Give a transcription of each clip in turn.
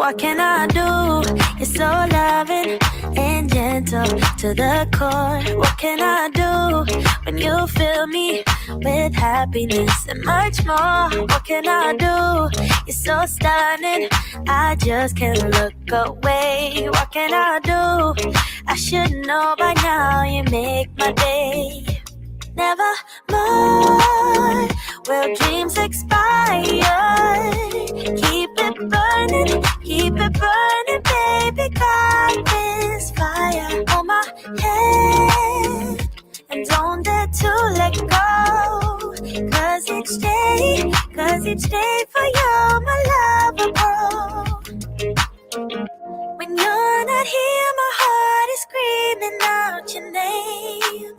What can I do? You're so loving and gentle to the core. What can I do when you fill me with happiness and much more? What can I do? You're so stunning, I just can't look away. What can I do? I should know by now, you make my day. Never more will dreams expire. Keep it burning, baby. Got this fire on my head, and don't dare to let go. Cause each day for you, my love will grow. When you're not here, my heart is screaming out your name.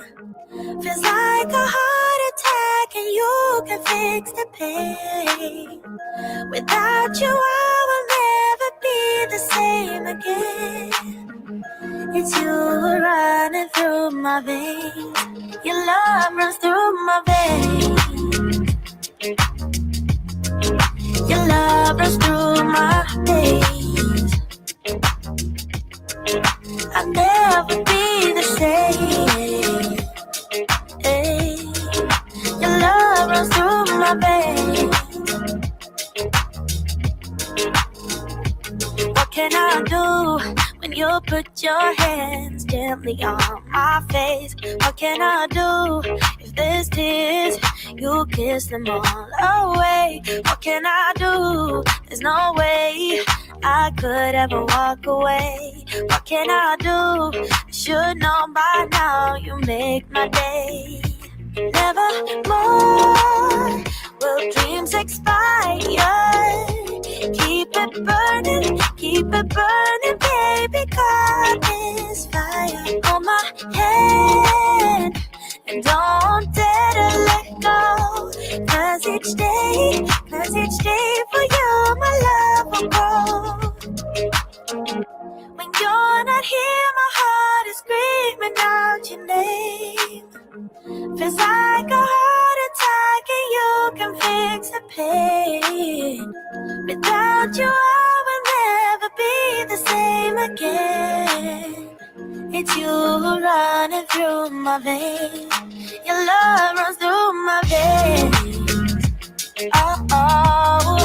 Feels like a heart attack and you can fix the pain. Without you, I will never be the same again. It's you running through my veins. Your love runs through my veins. Your love runs through my veins. I'll never be the same. Hey, your love runs through my veins. What can I do when you put your hands gently on my face? What can I do if there's tears? You kiss them all away. What can I do? There's no way I could ever walk away. What can I do? I should know by now, you make my day. Never more will dreams expire. Keep it burning, baby. Got this fire on my head, and don't dare to let go. Cause each day for you, my love will grow. When you're not here, my heart is screaming out your name. Feels like a heart attack and you can fix the pain. Without you, I will never be the same again. It's you running through my veins. Your love runs through my veins. Oh,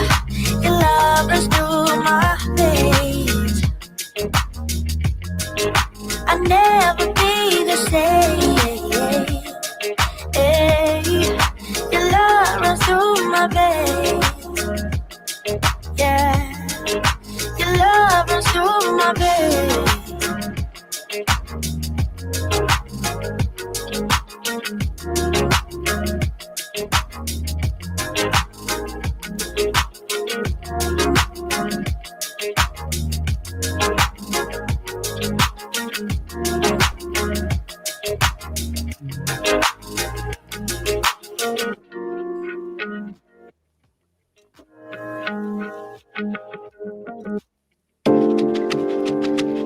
your love runs through my veins. I'll never be the same. Hey, your love runs through my veins. Yeah, your love runs through my veins.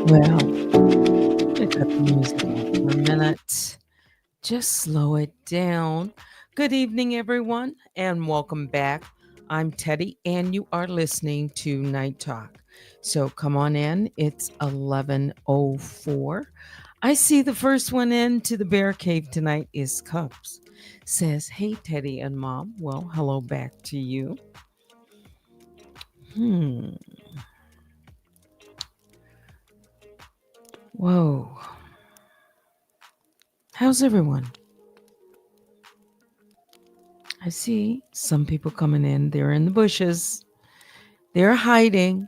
Well, pick up the music for a minute. Just slow it down. Good evening, everyone, and welcome back. I'm Teddy, and you are listening to Night Talk. So come on in. It's 11:04. I see the first one into the bear cave tonight is Cups. Says, "Hey, Teddy and Mom." Well, hello back to you. Whoa. How's everyone? I see some people coming in. They're in the bushes. They're hiding.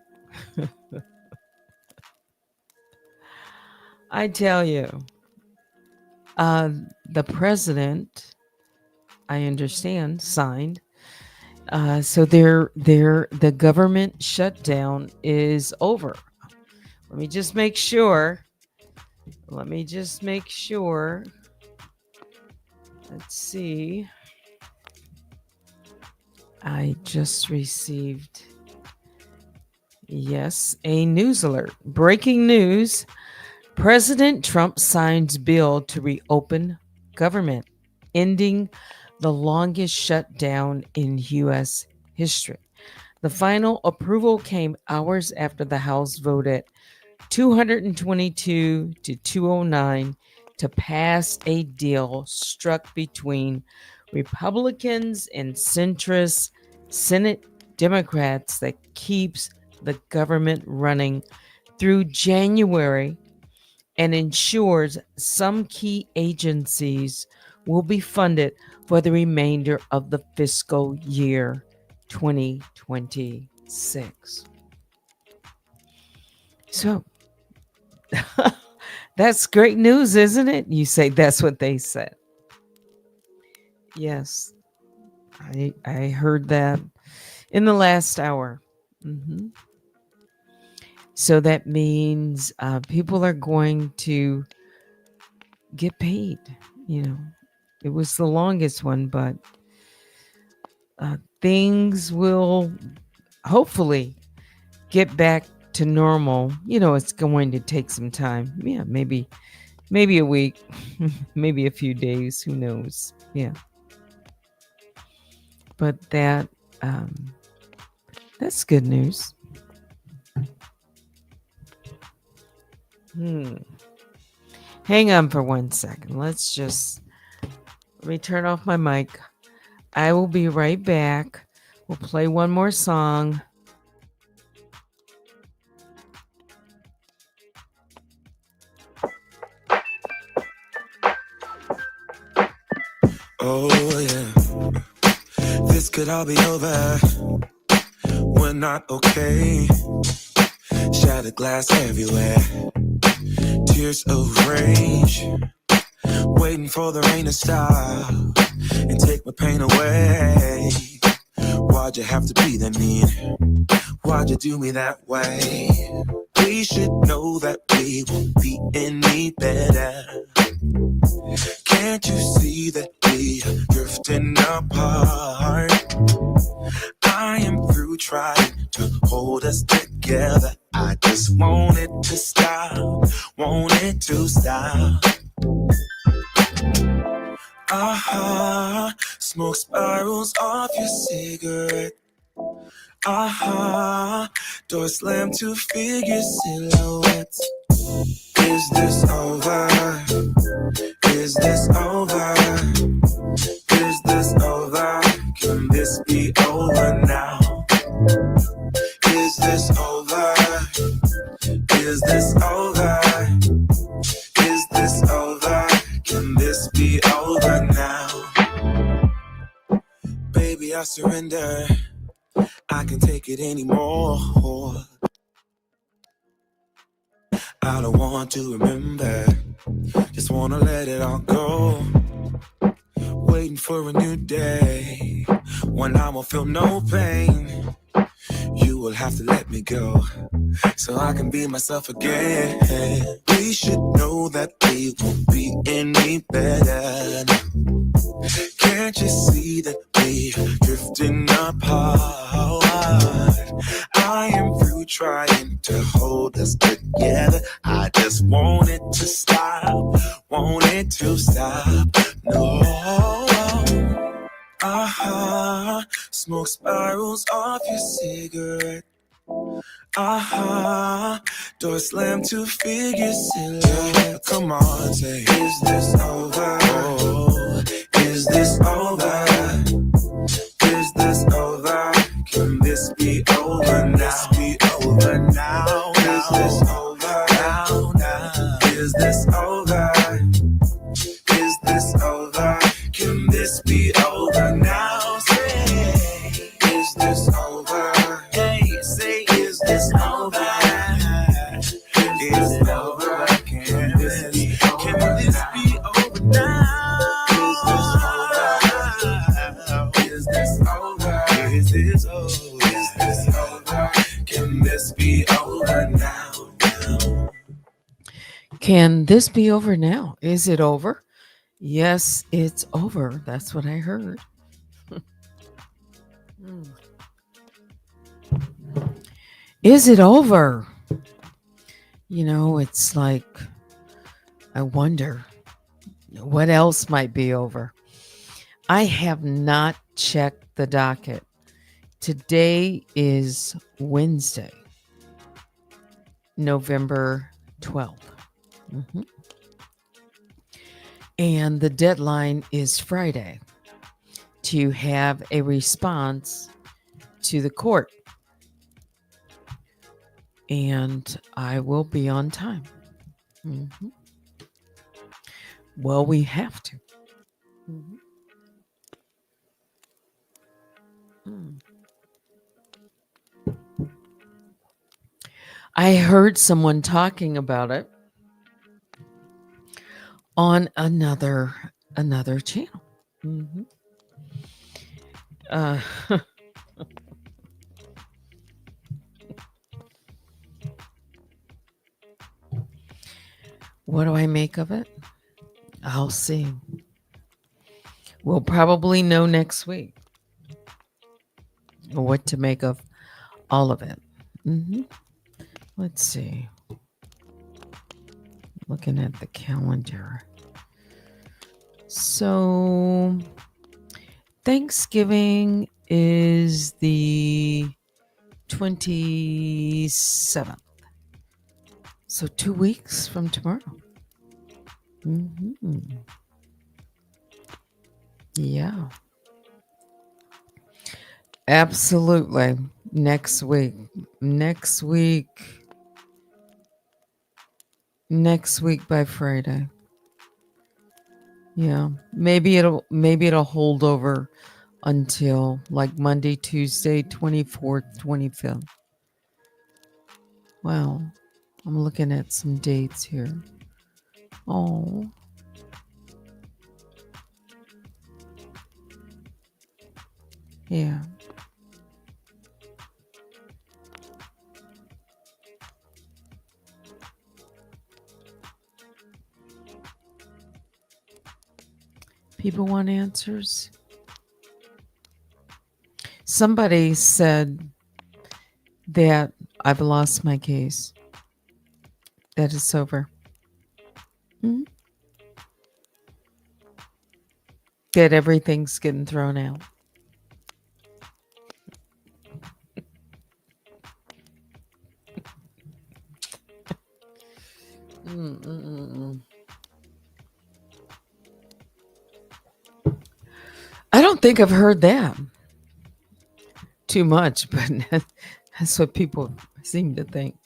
I tell you, the president, I understand, signed. So the government shutdown is over. Let me just make sure. Let's see. I just received, yes, a news alert. Breaking news. President Trump signs bill to reopen government, ending the longest shutdown in U.S. history. The final approval came hours after the House voted 222 to 209 to pass a deal struck between Republicans and centrist Senate Democrats that keeps the government running through January and ensures some key agencies will be funded for the remainder of the fiscal year 2026. So that's great news, isn't it? You say that's what they said. Yes, I heard that in the last hour. hmm So that means people are going to get paid. You know, it was the longest one, but things will hopefully get back to normal. It's going to take some time. Yeah, maybe a week, maybe a few days. Who knows? Yeah, but um, that's good news. Hmm. Hang on for 1 second. Let me turn off my mic. I will be right back. We'll play one more song. Oh yeah, this could all be over. We're not okay. Shattered glass everywhere. Tears of rage. Waiting for the rain to stop and take my pain away. Why'd you have to be that mean? Why'd you do me that way? We should know that we won't be any better. Can't you see that we are drifting apart? I am through trying to hold us together. I just want it to stop, want it to stop. Smoke spirals off your cigarette. Door slammed to figure silhouettes. Is this over? Is this over? Is this over? Can this be over now? Is this over? Is this over? Is this over? Can this be over now? Baby, I surrender. I can't take it anymore. I don't want to remember. Just wanna let it all go. Waiting for a new day when I won't feel no pain. You will have to let me go so I can be myself again. We should know that we won't be any better. Can't you see that we are drifting apart? I am through trying to hold us together. I just want it to stop, want it to stop. No. Smoke spirals off your cigarette. Door slammed to figure silhouette. Come on, say, is this over? Oh, is this over? Is this over? Can this be over now? This be over now? Is this over now? Is this over? Is this over? Can this be over now? Say, is this over? Hey, say, is this over? Is it over? Can this be over now? Is this over? Is this over? Is this over? Can this be over now? Can this be over now? Is it over? Yes, it's over. That's what I heard. Is it over? It's like, I wonder what else might be over. I have not checked the docket Today is Wednesday, November 12th. Mhm. And the deadline is Friday to have a response to the court. And I will be on time. Mhm. Well, we have to. Mhm. Mm. I heard someone talking about it on another channel. Mhm. Uh, what do I make of it? I'll see. We'll probably know next week what to make of all of it. Mhm. Let's see. Looking at the calendar. So, Thanksgiving is the 27th. So 2 weeks from tomorrow. Mhm. Yeah, absolutely. Next week. Next week. Next week by Friday. Yeah. Maybe it'll hold over until like Monday, Tuesday, 24th, 25th. Wow. I'm looking at some dates here. Oh. Yeah. People want answers. Somebody said that I've lost my case. That it's over. Mhm. That everything's getting thrown out. Mm-mm-mm. I don't think I've heard that too much, but that's what people seem to think.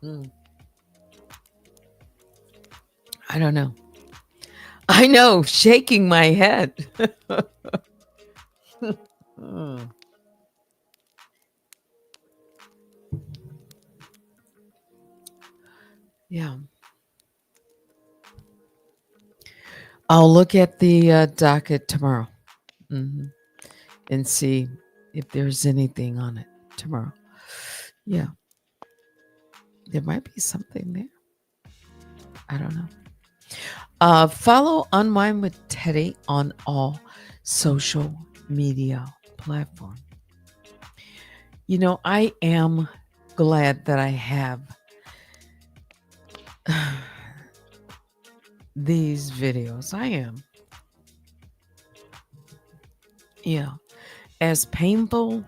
Mm. I don't know. I know, shaking my head. Mm. Yeah. I'll look at the docket tomorrow. Hmm. And see if there's anything on it tomorrow. Yeah, there might be something there. I don't know. Follow Unwind with Teddy on all social media platforms. You know, I am glad that I have these videos. I am. Yeah. As painful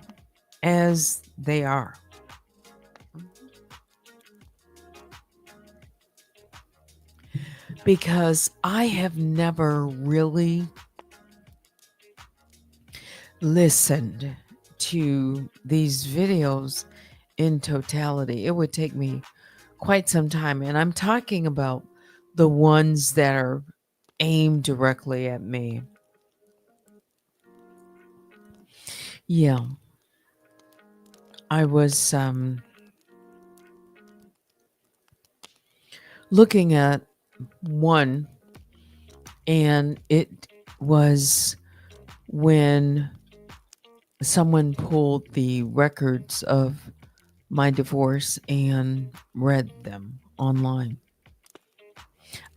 as they are. Because I have never really listened to these videos in totality. It would take me quite some time. And I'm talking about the ones that are aimed directly at me. Yeah. I was looking at one, and it was when someone pulled the records of my divorce and read them online.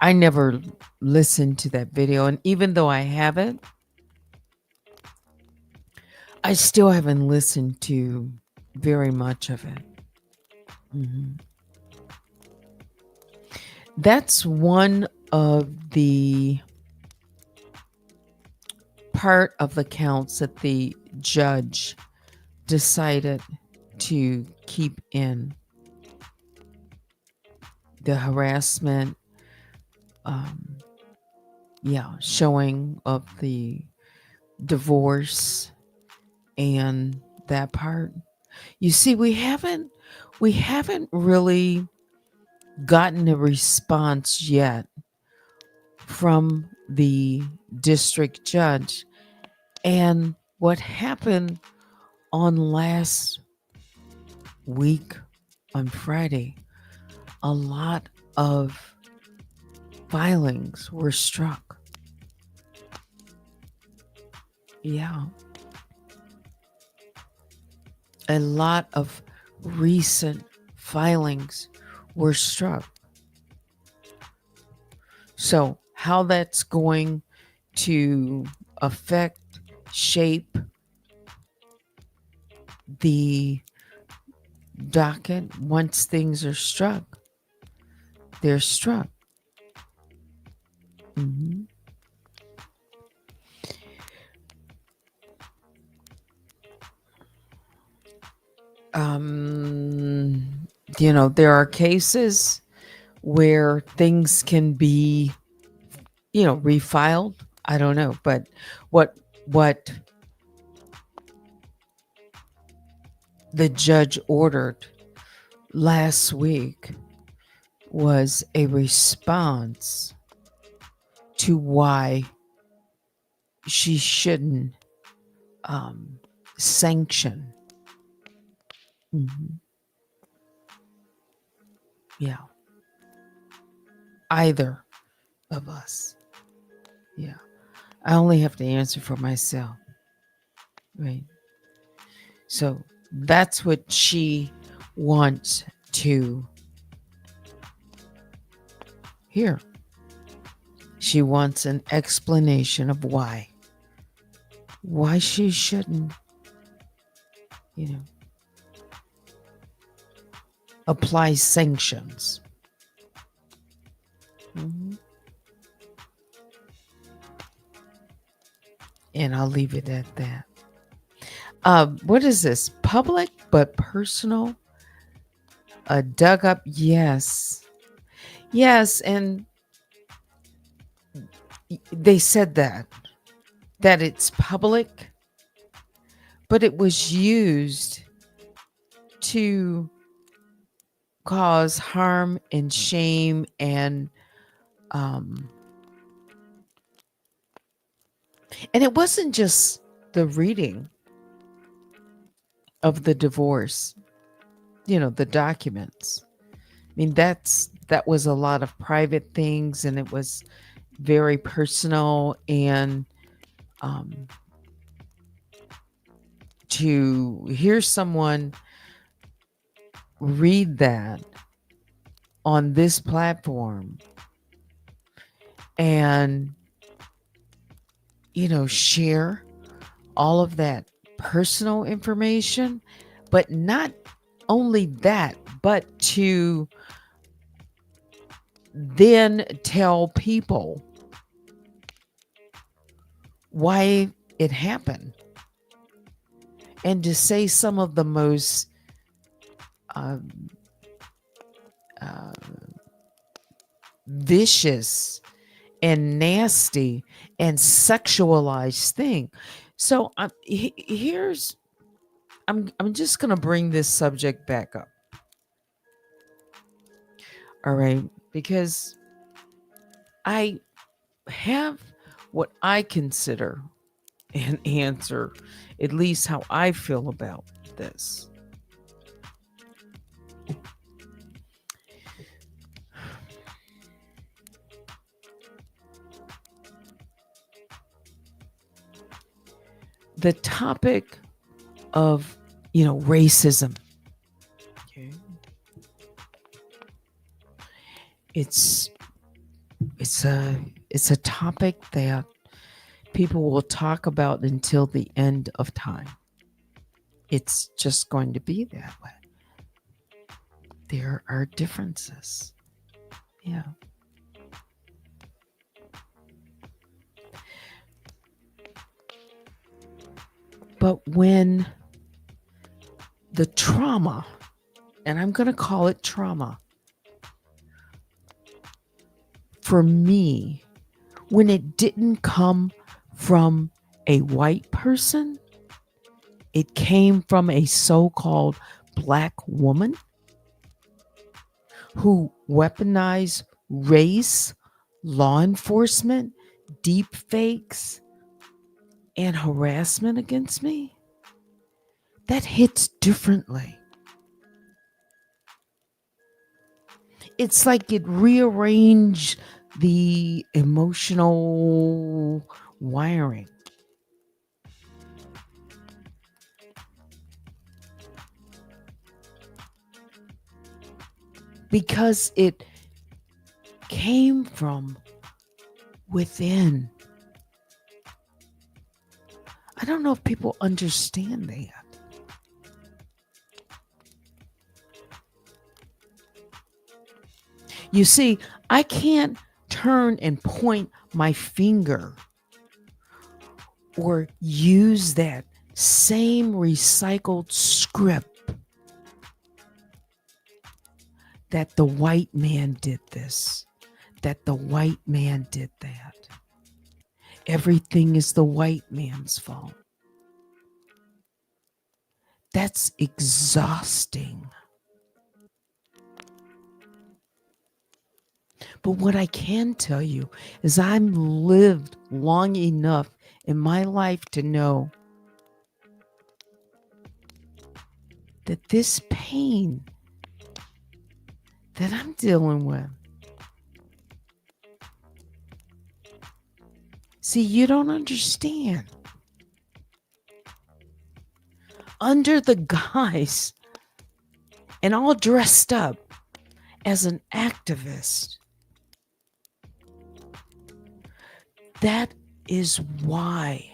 I never listened to that video, and even though I have it, I still haven't listened to very much of it. Mhm. That's one of the part of the counts that the judge decided to keep in the harassment, um, showing of the divorce and that part. You see, we haven't really gotten a response yet from the district judge. And what happened on last week on Friday, a lot of filings were struck. Yeah. A lot of recent filings were struck. So, how that's going to affect, shape the docket once things are struck, they're struck. Mhm. Um, there are cases where things can be, refiled. I don't know, but what the judge ordered last week was a response to why she shouldn't um, sanction. Mhm. Yeah, either of us. Yeah, I only have to answer for myself, right? So that's what she wants to hear. She wants an explanation of why she shouldn't, you know, apply sanctions. Mhm. And I'll leave it at that. What is this? Public but personal? Dug up? Yes. Yes. And they said that it's public, but it was used to cause harm and shame um and it wasn't just the reading of the divorce, the documents. I mean, that was a lot of private things, and it was very personal. And um, to hear someone read that on this platform and, share all of that personal information, but not only that, but to then tell people why it happened and to say some of the most um, uh, vicious and nasty and sexualized thing. So here's I'm just gonna bring this subject back up. All right, because I have what I consider an answer, at least how I feel about this. The topic of racism. Okay. It's it's a topic that people will talk about until the end of time. It's just going to be that way. There are differences. Yeah. But when the trauma, and I'm going to call it trauma, for me, when it didn't come from a white person, it came from a so-called Black woman who weaponized race, law enforcement, deep fakes, and harassment against me. That hits differently. It's like it rearranged the emotional wiring. Because it came from within. I don't know if people understand that. You see, I can't turn and point my finger or use that same recycled script that the white man did this, that the white man did that. Everything is the white man's fault. That's exhausting. But what I can tell you is I've lived long enough in my life to know that this pain that I'm dealing with, see, you don't understand. Under the guise and all dressed up as an activist, that is why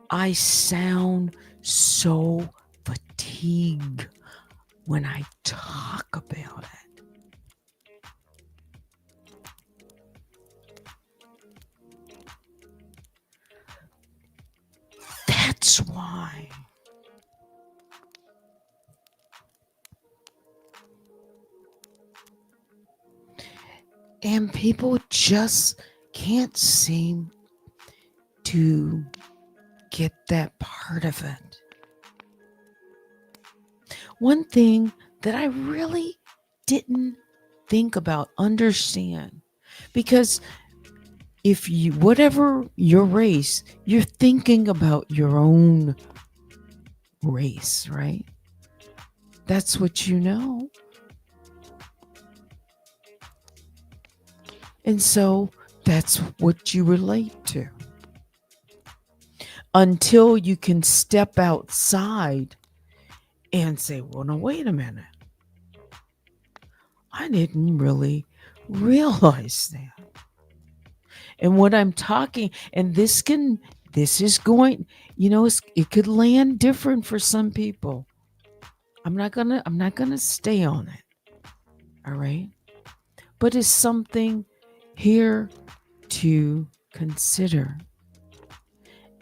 I sound so fatigued when I talk about it. That's why. And people just can't seem to get that part of it. One thing that I really didn't think about, understand, because if you, whatever your race, you're thinking about your own race, right? That's what you know. And so that's what you relate to. Until you can step outside and say, well, no, wait a minute. I didn't really realize that. And what I'm talking, and this is going, it could land different for some people. I'm not gonna stay on it. All right. But it's something here to consider.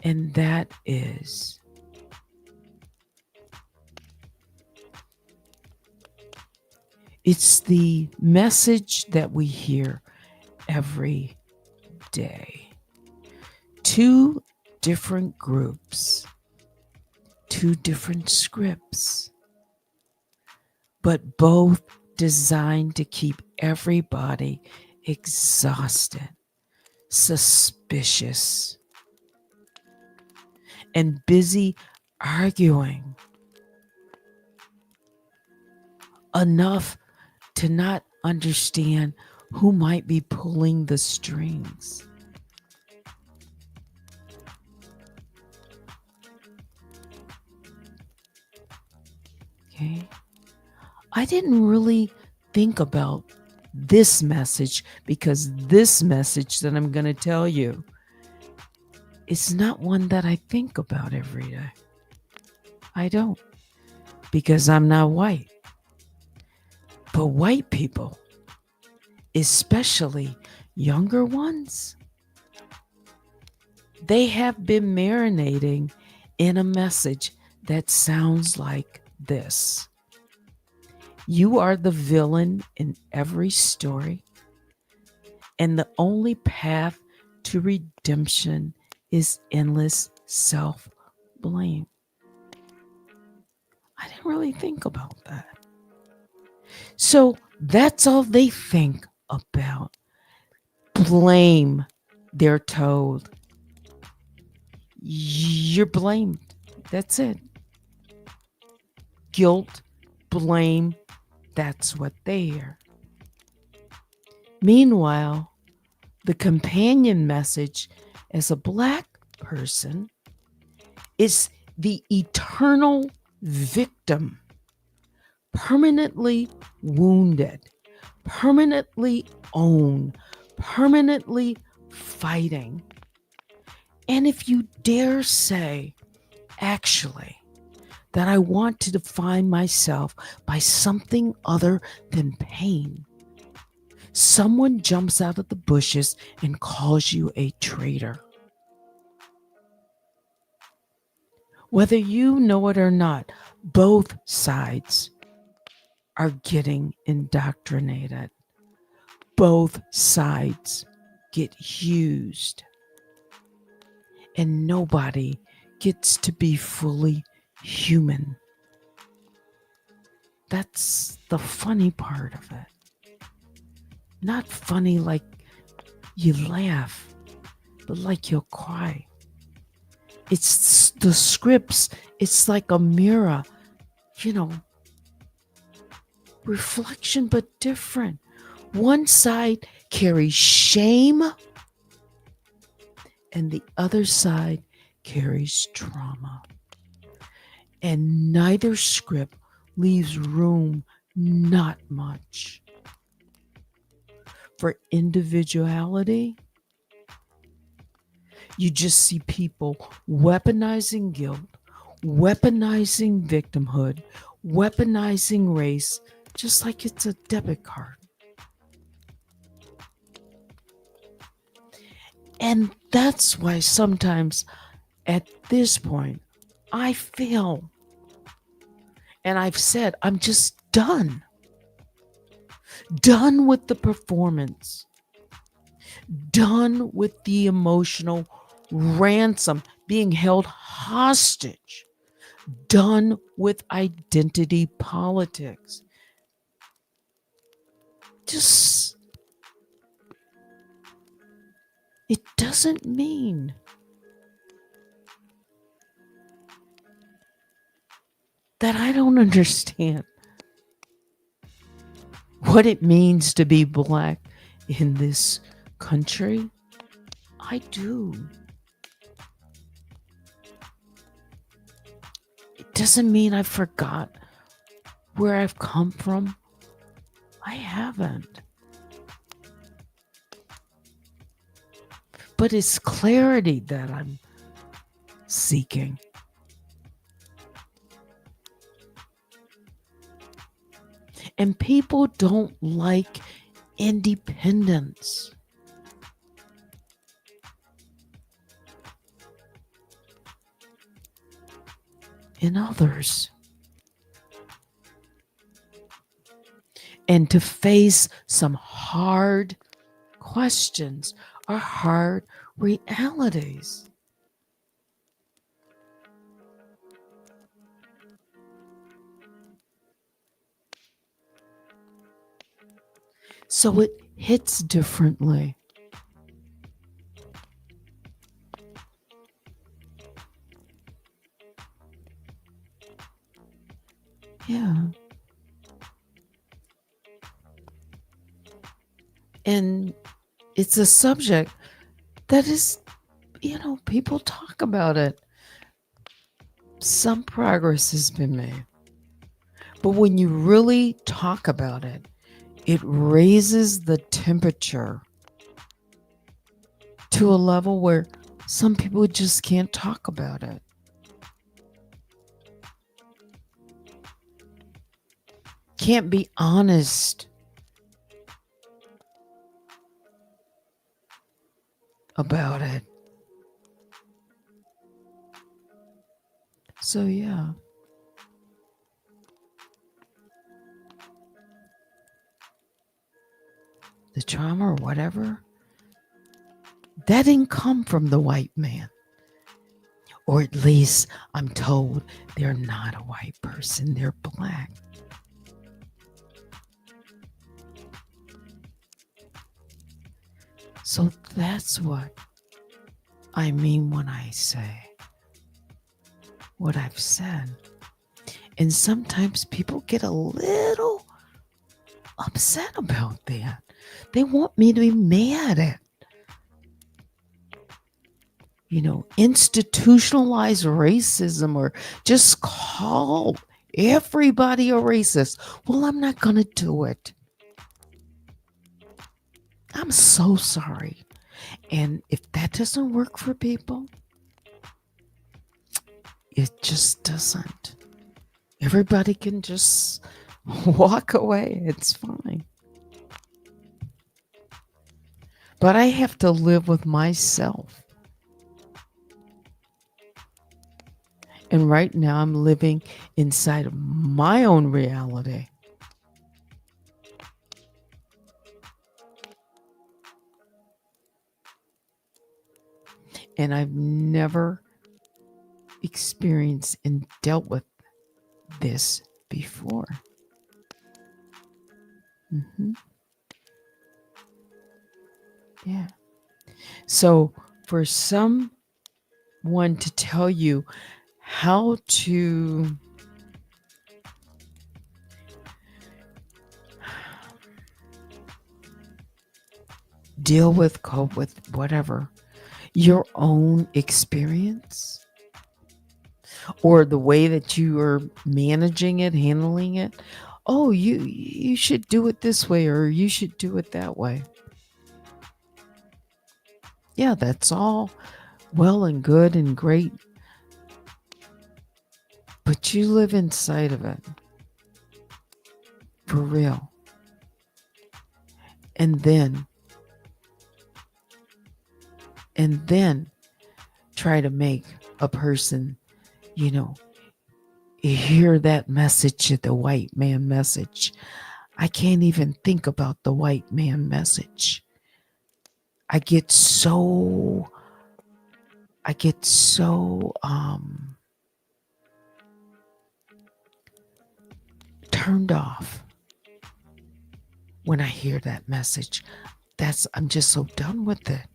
And that is it's the message that we hear every day. Two different groups, two different scripts, but both designed to keep everybody exhausted, suspicious, and busy arguing enough to not understand who might be pulling the strings. Okay. I didn't really think about this message because this message that I'm going to tell you is not one that I think about every day. I don't, because I'm not white. But white people, especially younger ones, they have been marinating in a message that sounds like this: you are the villain in every story, and the only path to redemption is endless self-blame. I didn't really think about that. So that's all they think about. Blame, they're told. You're blamed. That's it. Guilt, blame, that's what they hear. Meanwhile, the companion message as a Black person is the eternal victim, permanently wounded, permanently owned, permanently fighting. And if you dare say, actually, that I want to define myself by something other than pain, someone jumps out of the bushes and calls you a traitor. Whether you know it or not, both sides are getting indoctrinated. Both sides get used. And nobody gets to be fully human. That's the funny part of it. Not funny like you laugh, but like you'll cry. It's the scripts, it's like a mirror, reflection, but different. One side carries shame, and the other side carries trauma. And neither script leaves room, not much, for individuality. You just see people weaponizing guilt, weaponizing victimhood, weaponizing race, just like it's a debit card. And that's why sometimes at this point, I feel, and I've said, I'm just done. Done with the performance. Done with the emotional ransom, being held hostage. Done with identity politics. Just, it doesn't mean that I don't understand what it means to be Black in this country. I do. It doesn't mean I forgot where I've come from. I haven't. But it's clarity that I'm seeking. And people don't like independence. In others. And to face some hard questions or hard realities. So it hits differently. Yeah. And it's a subject that is, people talk about it. Some progress has been made. But when you really talk about it, it raises the temperature to a level where some people just can't talk about it. Can't be honest about it. So, yeah. trauma or whatever, that didn't come from the white man. Or at least I'm told they're not a white person, they're black. So that's what I mean when I say what I've said. And sometimes people get a little upset about that. They want me to be mad at, institutionalized racism or just call everybody a racist. Well, I'm not going to do it. I'm so sorry. And if that doesn't work for people, it just doesn't. Everybody can just walk away. It's fine. But I have to live with myself. And right now I'm living inside of my own reality. And I've never experienced and dealt with this before. Yeah. So for someone to tell you how to deal with, cope with, whatever, your own experience or the way that you are managing it, handling it. Oh, you should do it this way or you should do it that way. Yeah, that's all well and good and great. But you live inside of it. For real. And then try to make a person, hear that message, the white man message. I can't even think about the white man message. I get so turned off when I hear that message. I'm just so done with it.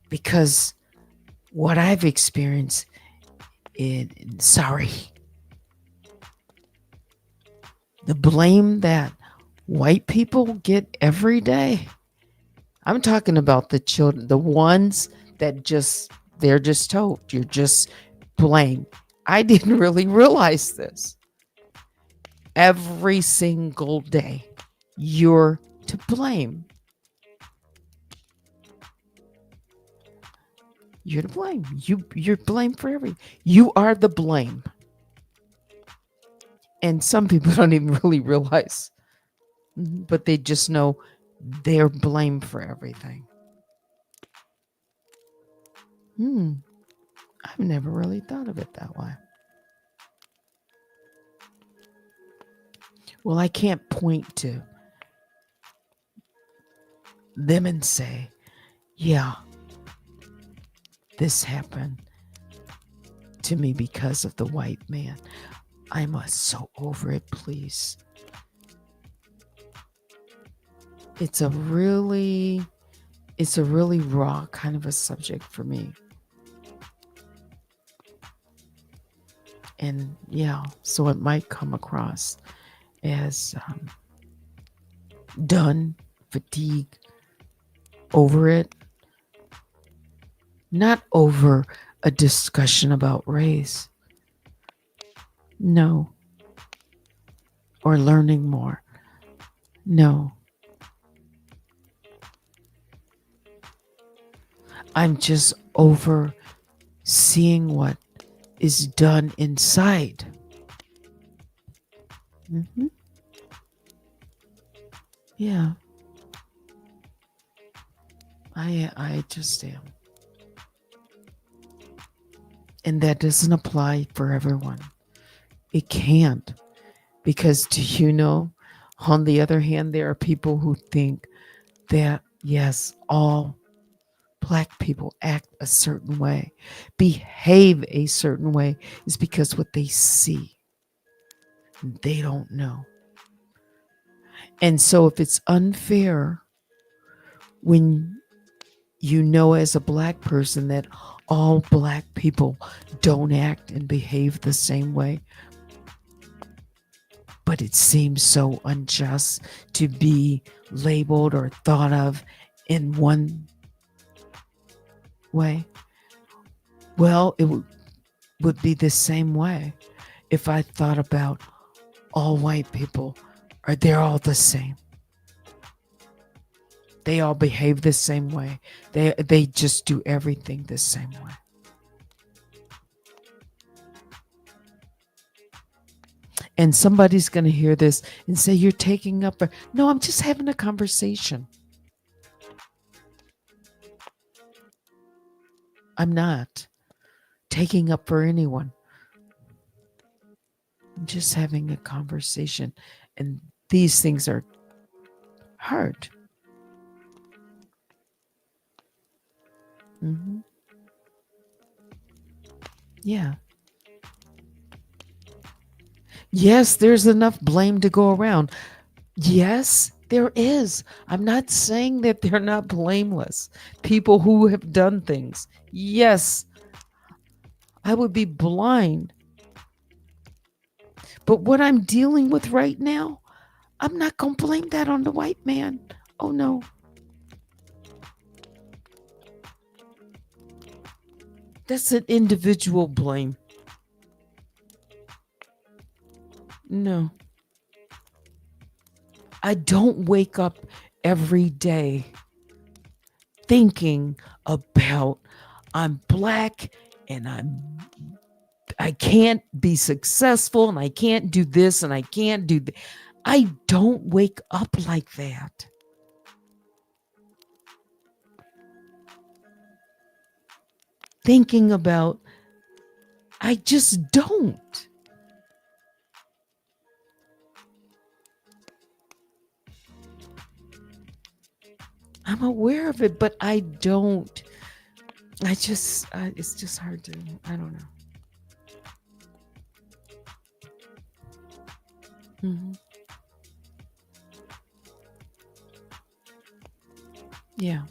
Because what I've experienced the blame that white people get every day. I'm talking about the children, the ones that they're just told, you're just blamed. I didn't really realize this. Every single day, you're to blame. You're to blame. You're blamed for everything. You are the blame. And some people don't even really realize, but they just know they're blamed for everything. I've never really thought of it that way. Well, I can't point to them and say, yeah, this happened to me because of the white man. I'm so over it, please. It's a really raw kind of a subject for me. And yeah, so it might come across as done, fatigue, over it. Not over a discussion about race. No. Or learning more. No. I'm just over seeing what is done inside. Yeah. I just am. And that doesn't apply for everyone. It can't. Because do you know, On the other hand, there are people who think that, yes, all Black people act a certain way, behave a certain way, is because what they see, they don't know. And so if it's unfair when you know as a Black person that all Black people don't act and behave the same way, but it seems so unjust to be labeled or thought of in one way. Well, it would be the same way if I thought about all white people. Are they're all the same? They all behave the same way. They just do everything the same way. And somebody's going to hear this and say, you're taking up. No, I'm just having a conversation. I'm not taking up for anyone. I'm just having a conversation. And these things are hard. Mm-hmm. Yeah. Yes, there's enough blame to go around. Yes, there is. I'm not saying that they're not blameless. People who have done things. Yes, I would be blind. But what I'm dealing with right now, I'm not going to blame that on the white man. Oh, no. That's an individual blame. No. I don't wake up every day thinking about I'm Black and I can't be successful and I can't do this and I can't do that. I don't wake up like that. Thinking about, I just don't. I'm aware of it, but I don't. It's just hard to, I don't know. Mm-hmm. Yeah.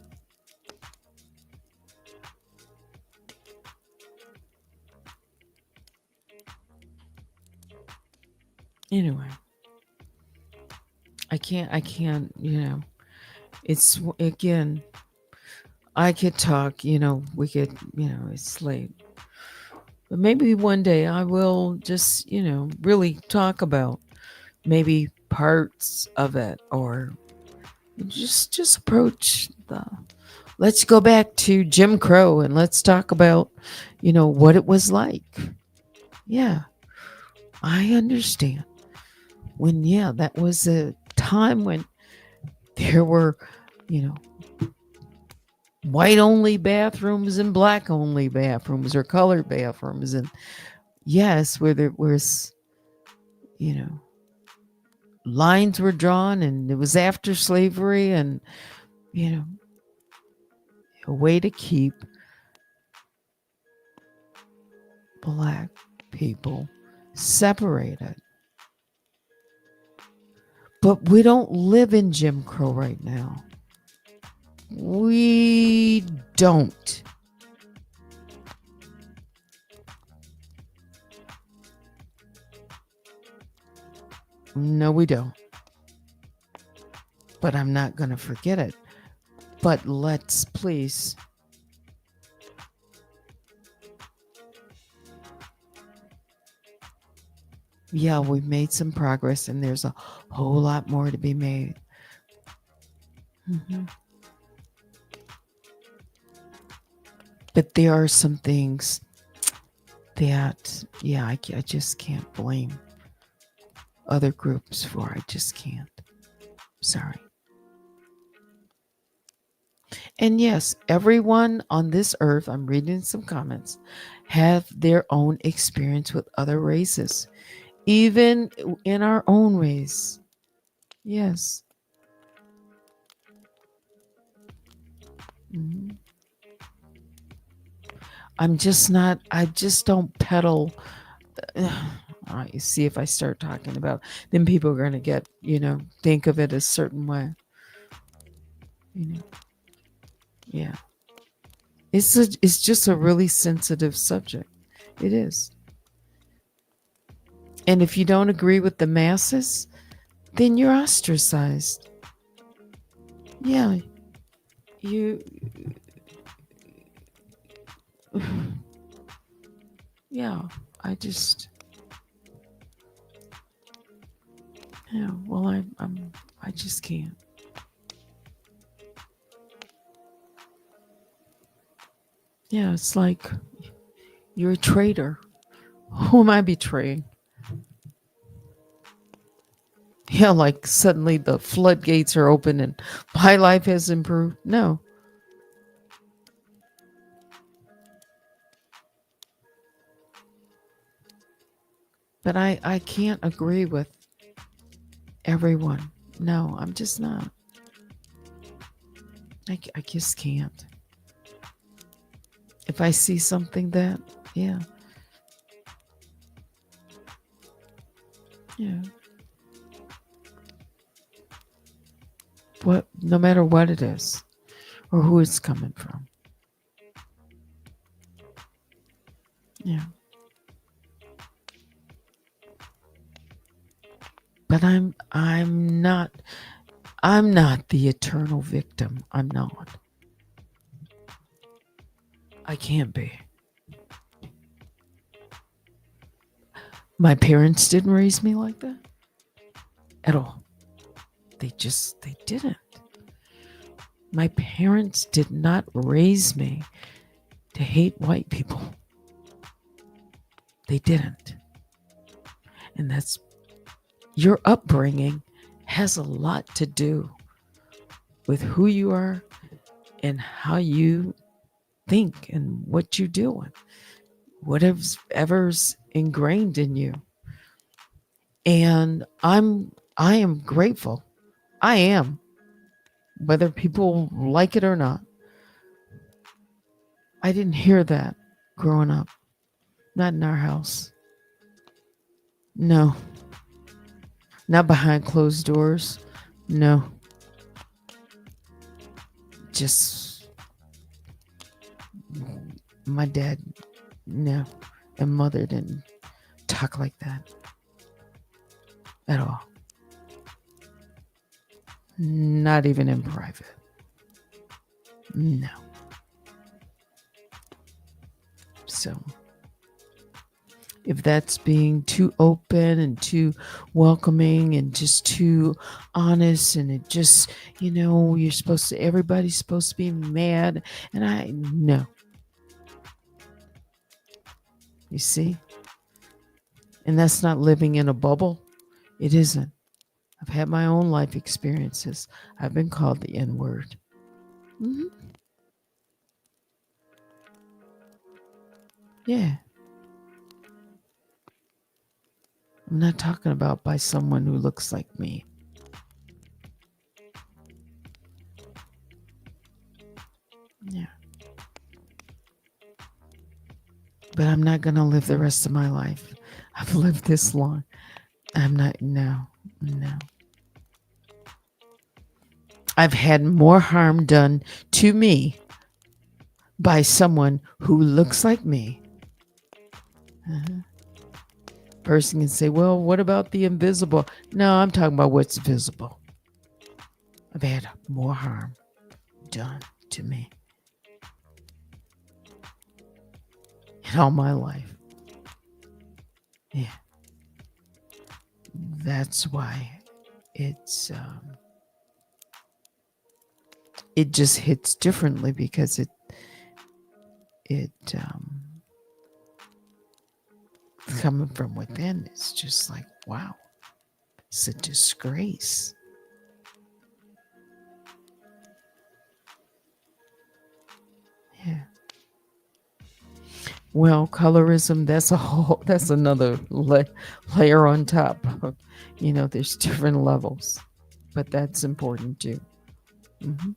Anyway, I can't, it's again, I could talk, we could, it's late. But maybe one day I will just, really talk about maybe parts of it or just approach the let's go back to Jim Crow and let's talk about, what it was like. Yeah, I understand. When, that was a time when there were, white only bathrooms and black only bathrooms or colored bathrooms. And yes, where there was, lines were drawn and it was after slavery and, a way to keep Black people separated. But we don't live in Jim Crow right now. We don't. No, we don't. But I'm not going to forget it. But let's please. Yeah, we've made some progress and there's a whole lot more to be made. Mm-hmm. But there are some things that, I just can't blame other groups for. I just can't. Sorry. And yes, everyone on this earth, I'm reading some comments, have their own experience with other races, even in our own race. Yes. Mhm. I'm just not, I just don't peddle. All right, you see, if I start talking about, then people are going to get, think of it a certain way. You know, yeah. It's just a really sensitive subject. It is. And if you don't agree with the masses, then you're ostracized. Yeah. You, yeah. I just, yeah. Well, I just can't. Yeah, it's like you're a traitor. Who am I betraying? Yeah, like suddenly the floodgates are open and my life has improved. No. But I can't agree with everyone. No, I'm just not. I just can't. If I see something that, yeah, yeah, no matter what it is or who it's coming from. Yeah. But I'm not the eternal victim. I'm not. I can't be. My parents didn't raise me like that at all. They didn't. My parents did not raise me to hate white people. They didn't. And that's your upbringing has a lot to do with who you are and how you think and what you do and whatever's ingrained in you. And I am grateful. I am, whether people like it or not. I didn't hear that growing up. Not in our house. No. Not behind closed doors. No. Just my dad, no. And mother didn't talk like that at all. Not even in private. No. So if that's being too open and too welcoming and just too honest and it just, everybody's supposed to be mad. And no. You see? And that's not living in a bubble. It isn't. I've had my own life experiences. I've been called the N-word. Mm-hmm. Yeah. I'm not talking about by someone who looks like me. Yeah. But I'm not going to live the rest of my life. I've lived this long. I'm not, no. I've had more harm done to me by someone who looks like me. Person can say, well, what about the invisible? No, I'm talking about what's visible. I've had more harm done to me in all my life. Yeah. That's why it's it just hits differently because it coming from within, it's just like, wow, it's a disgrace. Yeah. Well, colorism, that's another layer on top. There's different levels. but that's important too. Mhm.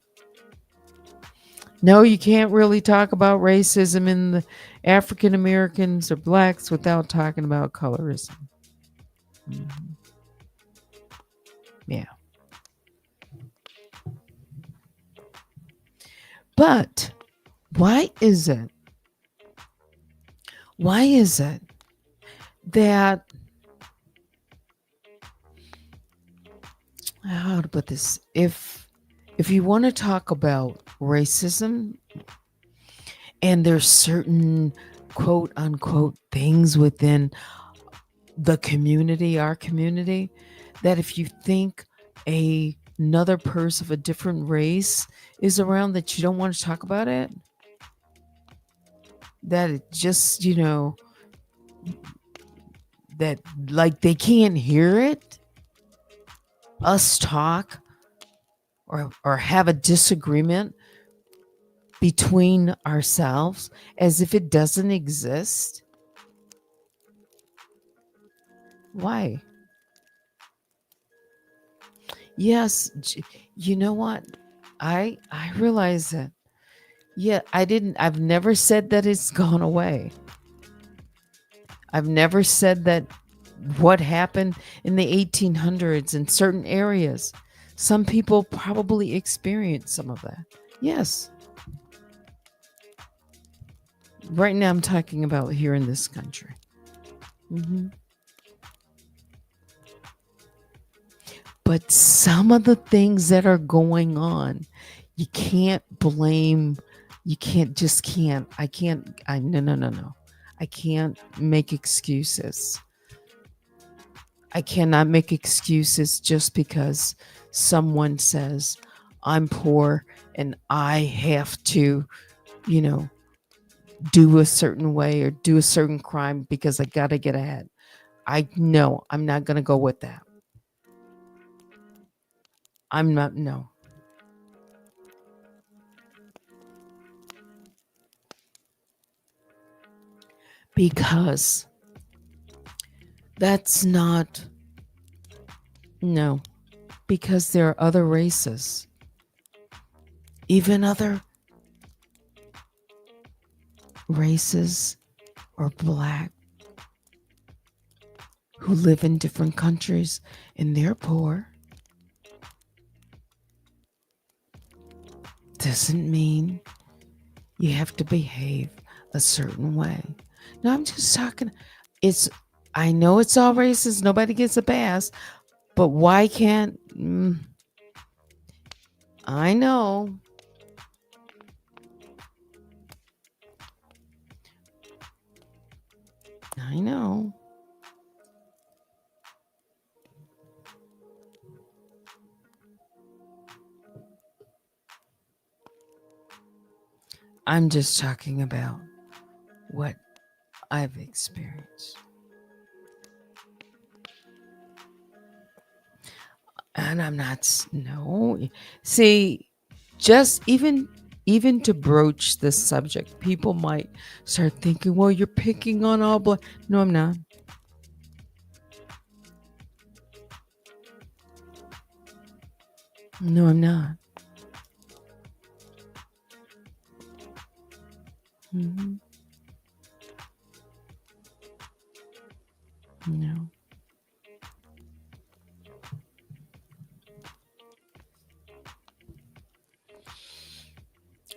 No, you can't really talk about racism in the African Americans or blacks without talking about colorism. Mhm. Yeah. But why is it? Why is it that, how to put this, if you want to talk about racism and there's certain quote unquote things within the community, our community, that if you think another person of a different race is around, that you don't want to talk about it, that it just, that like they can't hear it, us talk or have a disagreement between ourselves as if it doesn't exist. Why? Yes, you know what? I realize that. Yeah, I've never said that it's gone away. I've never said that what happened in the 1800s in certain areas. Some people probably experienced some of that. Yes. Right now I'm talking about here in this country. Mhm. But some of the things that are going on, you can't blame, you can't, just can't. I can't, no, no, no, no. I can't make excuses. I cannot make excuses just because someone says I'm poor and I have to, you know, do a certain way or do a certain crime because I got to get ahead. I know I'm not going to go with that. I'm not, no. Because that's not, no. Because there are other races, even other races or black who live in different countries and they're poor. Doesn't mean you have to behave a certain way. No, I'm just talking. It's, I know it's all racist. Nobody gets a pass. But why can't, I know. I know. I'm just talking about what I've experienced. And I'm not, no. See, just even to broach this subject, people might start thinking, well, you're picking on all black. No, I'm not. No, I'm not. Mhm. No.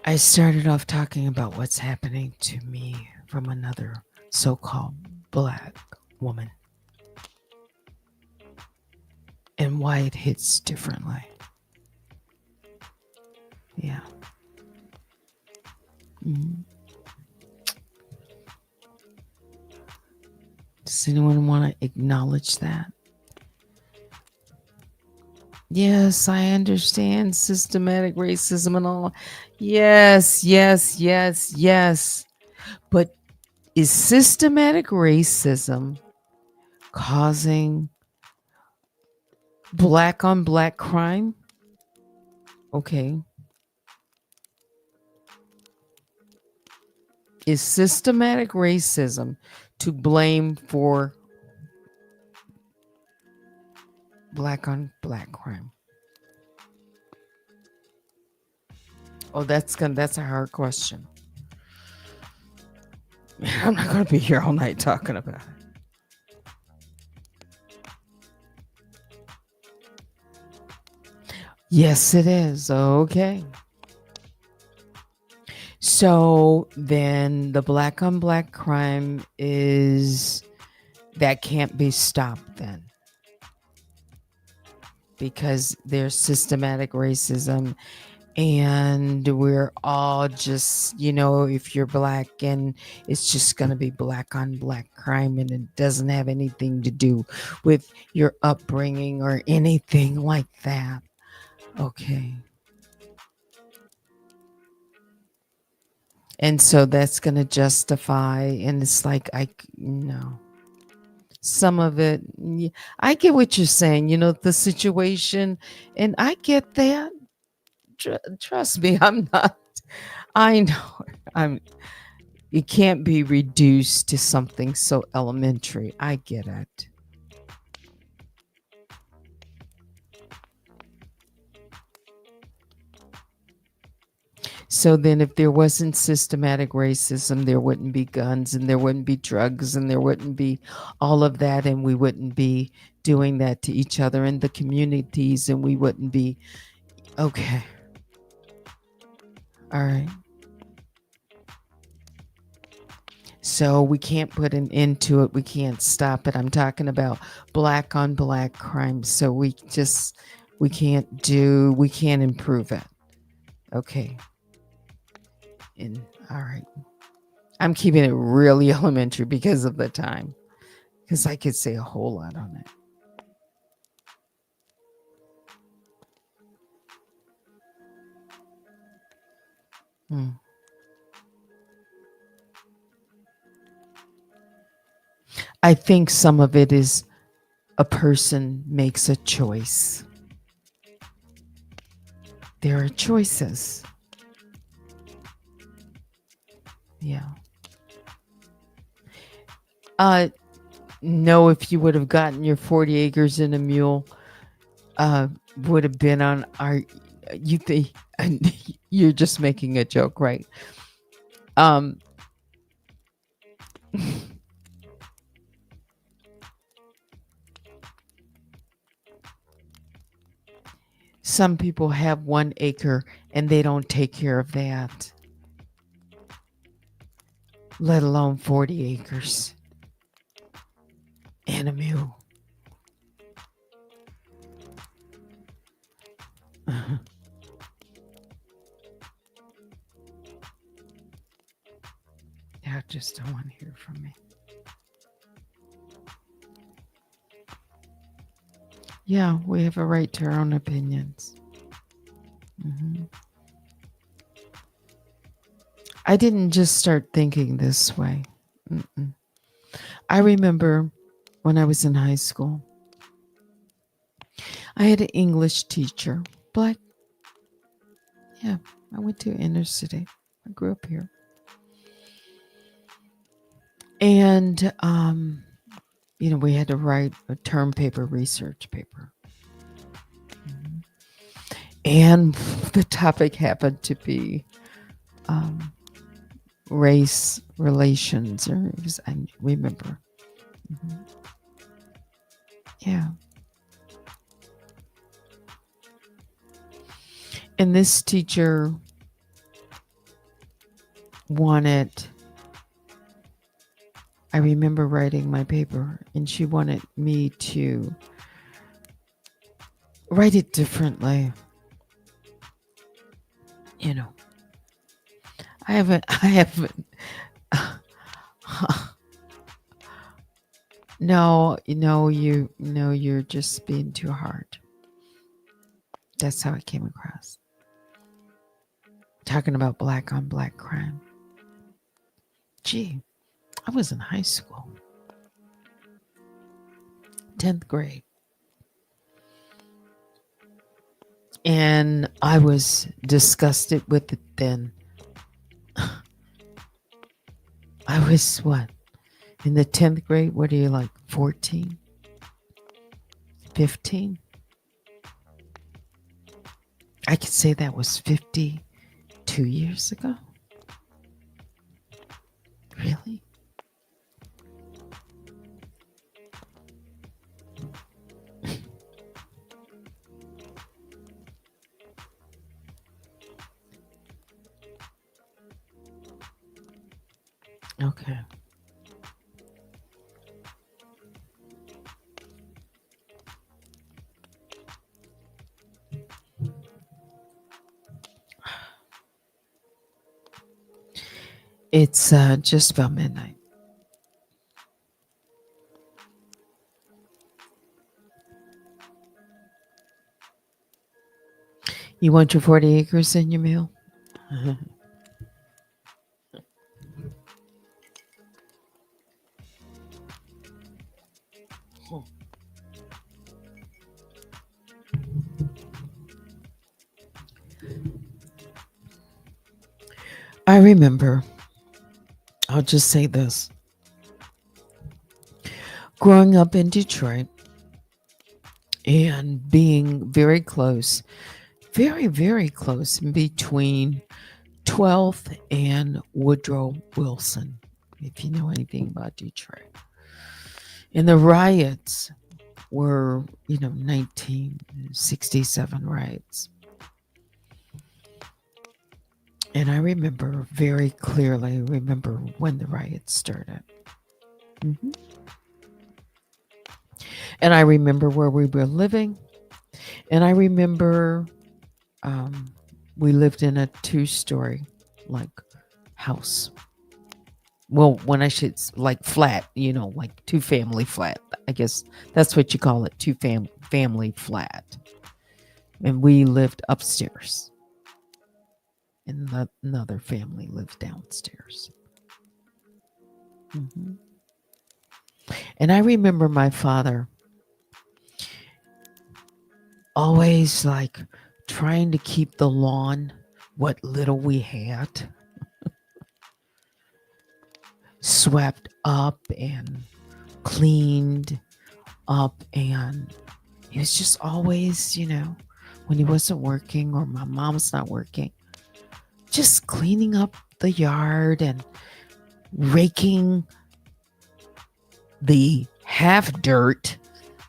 I started off talking about what's happening to me from another so-called black woman and why it hits differently. Yeah. Mhm. Does anyone want to acknowledge that? Yes, I understand systematic racism and all. Yes, yes, yes, yes. But is systematic racism causing black on black crime? Okay. Is systematic racism to blame for black on black crime? Oh, that's a hard question. I'm not gonna be here all night talking about it. Yes, it is. Okay. So then the black on black crime is that can't be stopped then because there's systematic racism and we're all just, if you're black and it's just going to be black on black crime and it doesn't have anything to do with your upbringing or anything like that. Okay. And so that's going to justify, and it's like, no. Some of it, I get what you're saying, the situation, and I get that. Trust me, I'm not, I know, I'm, it can't be reduced to something so elementary. I get it. So then, if there wasn't systematic racism, there wouldn't be guns and there wouldn't be drugs and there wouldn't be all of that. And we wouldn't be doing that to each other in the communities and we wouldn't be. Okay. All right. So we can't put an end to it. We can't stop it. I'm talking about black on black crime. So we can't improve it. Okay. And all right. I'm keeping it really elementary because of the time. Because I could say a whole lot on it. Hmm. I think some of it is a person makes a choice. There are choices. Yeah. No, if you would have gotten your 40 acres and a mule, would have been on our. You think you're just making a joke, right? Um. Some people have 1 acre and they don't take care of that, let alone 40 acres and a mule. I just don't want to hear from me. Yeah, we have a right to our own opinions. Mm-hmm. I didn't just start thinking this way. Mm-mm. I remember when I was in high school, I had an English teacher, black. Yeah, I went to inner city. I grew up here. And, we had to write a term paper, research paper. Mhm. And the topic happened to be race relations, or it was, I remember. Mhm. Yeah. And this teacher wanted, I remember writing my paper, and she wanted me to write it differently. I haven't. No, you're just being too hard. That's how it came across. Talking about black on black crime. Gee, I was in high school, 10th grade. And I was disgusted with it then. I was what? In the 10th grade? What are you like? 14? 15? I could say that was 50 2 years ago? Really? Okay. It's just about midnight. You want your 40 acres in your meal? I remember, I'll just say this. Growing up in Detroit and being very close, very, very close in between 12th and Woodrow Wilson, if you know anything about Detroit. And the riots were, 1967 riots. And I remember very clearly, when the riots started. Mhm. And I remember where we were living. And I remember we lived in a 2-story like house. Well, when I should like flat, like 2-family flat. I guess that's what you call it, family flat. And we lived upstairs. And another family lived downstairs. Mhm. And I remember my father always like trying to keep the lawn, what little we had, swept up and cleaned up. And he was just always, when he wasn't working or my mom's not working, just cleaning up the yard and raking the half dirt,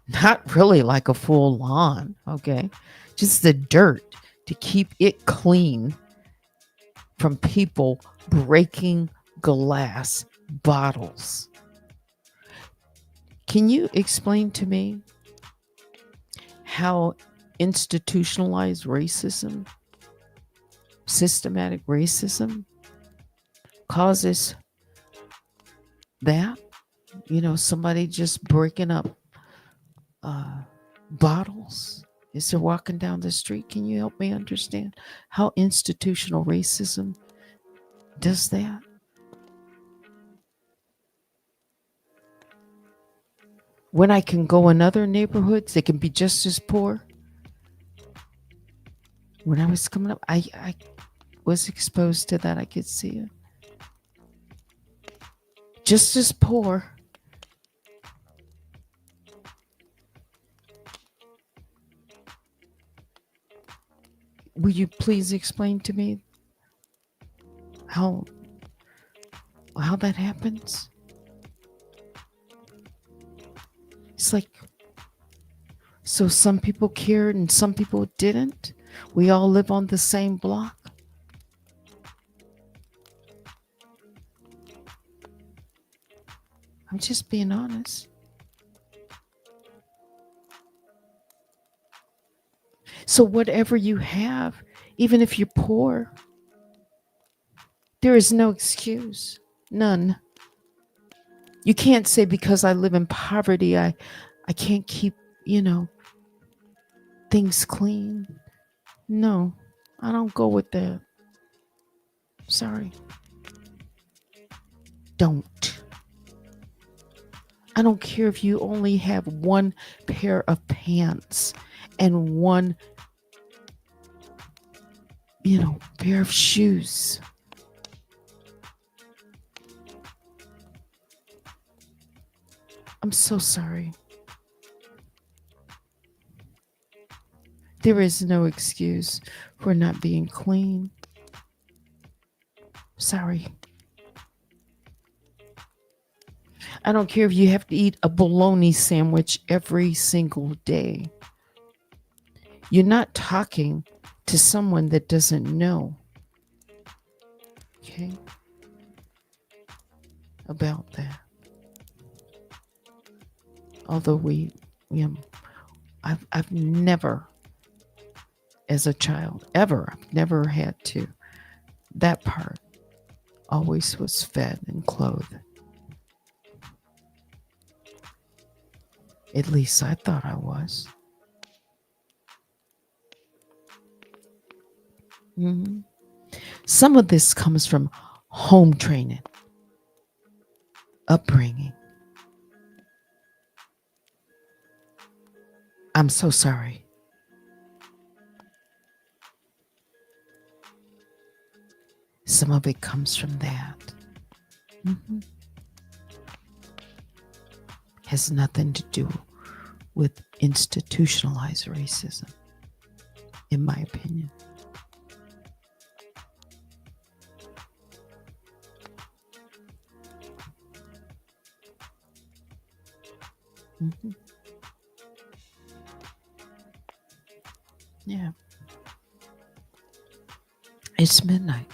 not really like a full lawn, okay? Just the dirt to keep it clean from people breaking glass bottles. Can you explain to me how institutionalized racism, systematic racism causes that? Somebody just breaking up bottles as they're walking down the street. Can you help me understand how institutional racism does that? When I can go in other neighborhoods, they can be just as poor. When I was coming up, I was exposed to that. I could see it. Just as poor. Will you please explain to me how that happens? It's like, so some people cared and some people didn't. We all live on the same block. I'm just being honest. So whatever you have, even if you're poor, there is no excuse. None. You can't say because I live in poverty, I can't keep, things clean. No, I don't go with that. Sorry. Don't. I don't care if you only have one pair of pants and one, pair of shoes. I'm so sorry. There is no excuse for not being clean. Sorry. I don't care if you have to eat a bologna sandwich every single day. You're not talking to someone that doesn't know. Okay? About that. Although I've never, as a child, I've never had to. That part always was fed and clothed. At least I thought I was. Mhm. Some of this comes from home training, upbringing. I'm so sorry. Some of it comes from that. Mhm. Has nothing to do with institutionalized racism, in my opinion. Mhm. Yeah. It's midnight.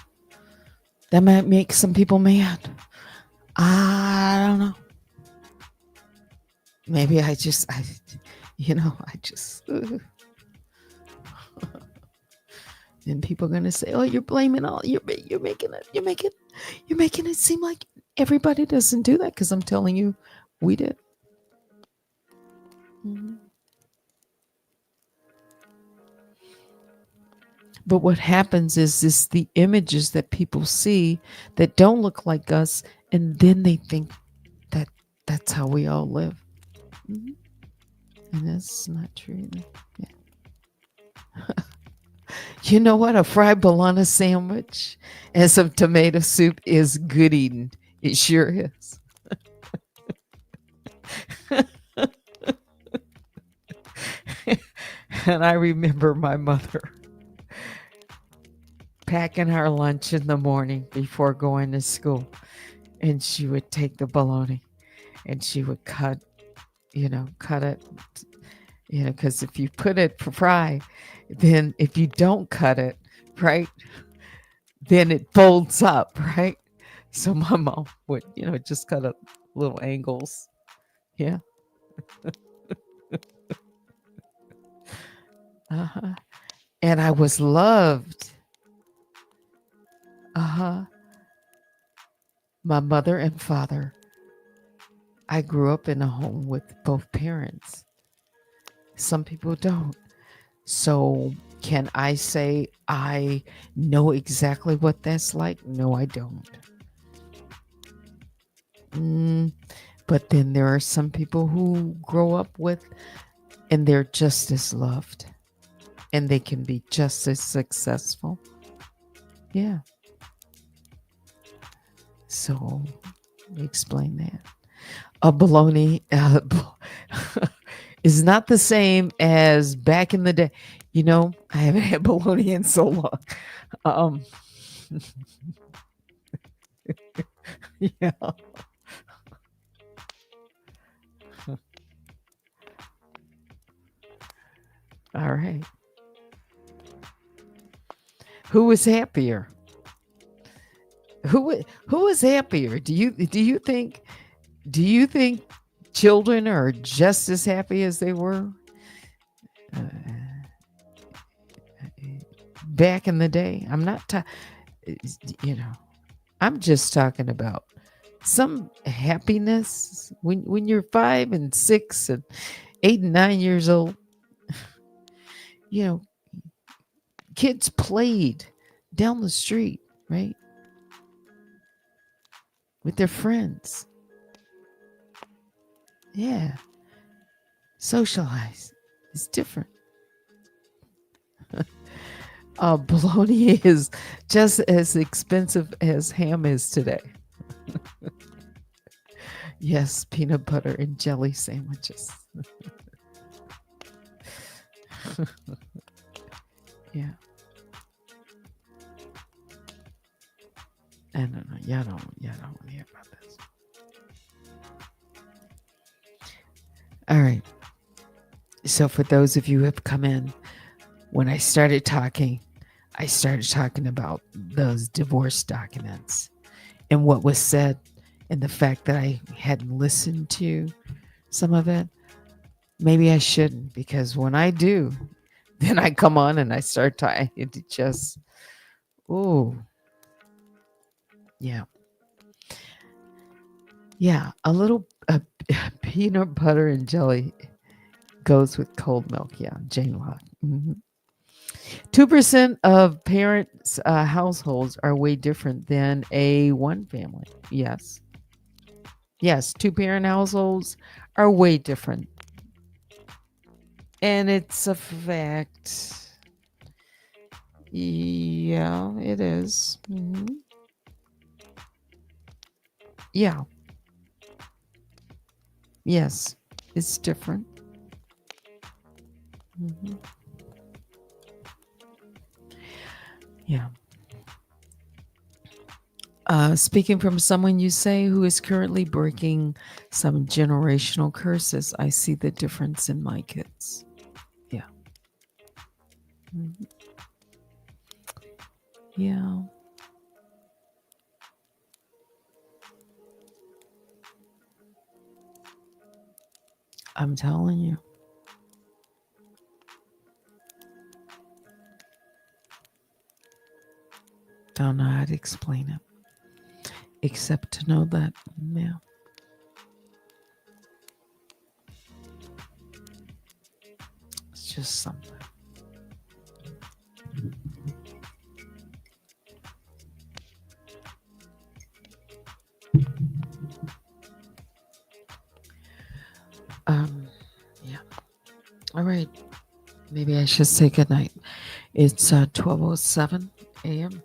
That might make some people mad. I don't know. Maybe I just, I just, then people are gonna say, "Oh, you're blaming all. You're making it seem like everybody doesn't do that." Because I'm telling you, we did. Mhm. But what happens is the images that people see that don't look like us, and then they think that that's how we all live. Mhm. And that's not true. Yeah. You know what? A fried bologna sandwich and some tomato soup is good eating. It sure is. And I remember my mother packing our lunch in the morning before going to school. And she would take the bologna and she would cut it, because if you put it for fry, then if you don't cut it, right, then it folds up, right? So my mom would, just cut up little angles. Yeah. Uh-huh. And I was loved. Uh-huh. My mother and father. I grew up in a home with both parents. Some people don't. So can I say I know exactly what that's like? No, I don't. Mm, but then there are some people who grow up with and they're just as loved and they can be just as successful. Yeah. So let me explain that. A bologna is not the same as back in the day. I haven't had bologna in so long. Um, yeah. All right. Who was happier? Who was happier? Do you think children are just as happy as they were uh, back in the day? I'm not you know, I'm just talking about some happiness when you're 5 and 6 and 8 and 9 years old. You know, kids played down the street, right, with their friends. Yeah, socialize. It's different. Bologna is just as expensive as ham is today. Yes, peanut butter and jelly sandwiches. Yeah. I don't know. Y'all don't want to hear about this. All right. So for those of you who have come in, when I started talking about those divorce documents and what was said and the fact that I hadn't listened to some of it. Maybe I shouldn't, because when I do, then I come on and I start talking. It just, ooh, yeah. Yeah, a little peanut butter and jelly goes with cold milk. Yeah, Jane Locke. 2% of parents' households are way different than a one family. Yes. Yes, two-parent households are way different. And it's a fact. Yeah, it is. Yeah. Yes, it's different. Yeah. Speaking from someone, you say, who is currently breaking some generational curses, I see the difference in my kids. Yeah. Yeah. I'm telling you. Don't know how to explain it, except to know that, yeah. It's just something. Yeah. All right. Maybe I should say goodnight. It's 12:07 a.m.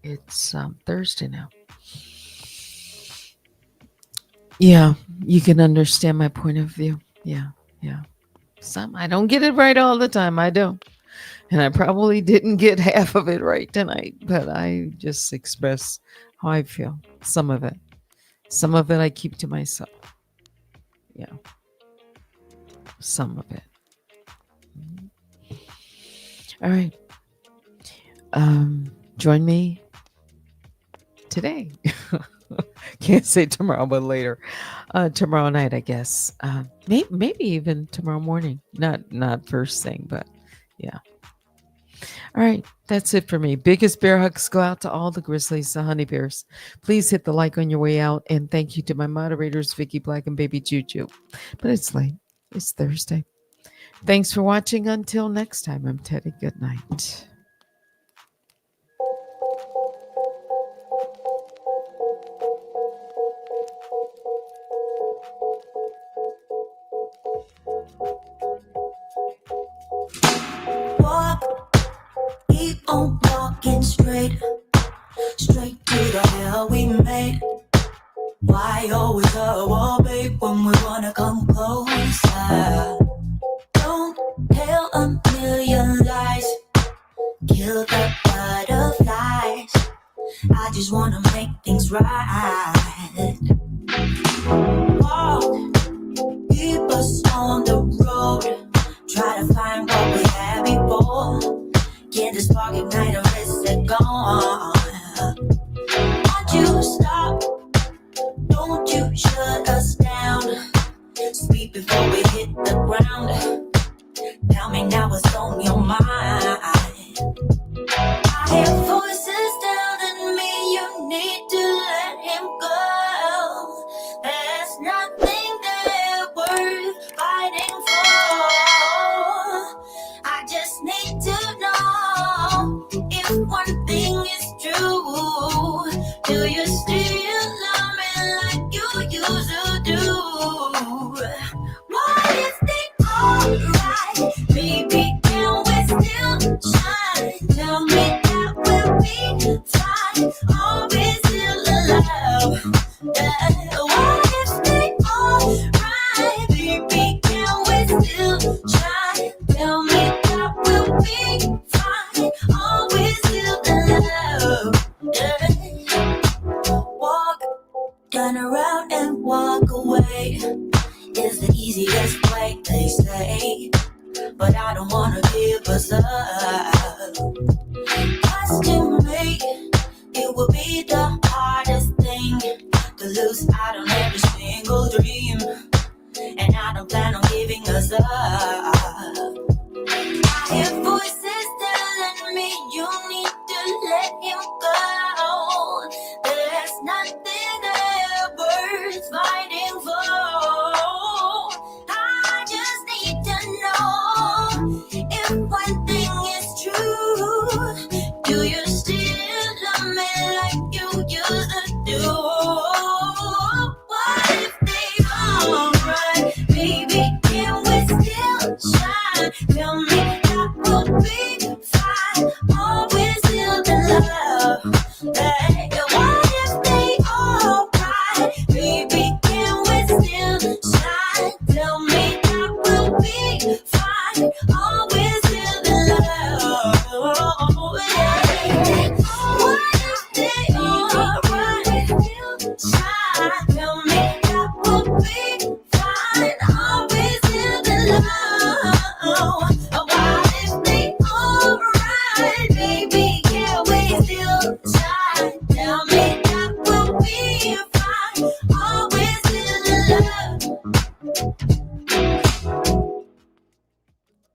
It's Thursday now. Yeah, you can understand my point of view. Yeah. I don't get it right all the time. I don't. And I probably didn't get half of it right tonight, but I just express how I feel. Some of it. Some of it I keep to myself. Yeah. Some of it. All right. Join me today. Can't say tomorrow, but later. Tomorrow night, I guess. Maybe even tomorrow morning. Not first thing, but yeah. All right, that's it for me. Biggest bear hugs go out to all the grizzlies, the honey bears. Please hit the like on your way out, and thank you to my moderators, Vicky Black and Baby Juju. But it's late. It's Thursday. Thanks for watching. Until next time, I'm Teddy. Good night. Keep on walking straight to the hell we made. Why always a wall, babe, when we wanna come closer? Don't tell a million lies, kill the butterflies. I just wanna make things right. Walk, keep us on the road. Try to find what we had before. Get this spark, ignite and risk it gone. Won't you stop? Don't you shut us down. Speak before we hit the ground. Tell me now what's on your mind. I hear voices telling me you need to let him go. There's nothing there worth fighting for. I just need to know if one thing is true. Do you still love me like you used to do? What if they alright? Baby, can we still shine? Tell me that we'll be fine. Always still alive. Yeah. What if they alright? Baby, can we still shine? Tell me that we'll be fine. Always still alive. Yeah. will be the hardest thing to lose. I don't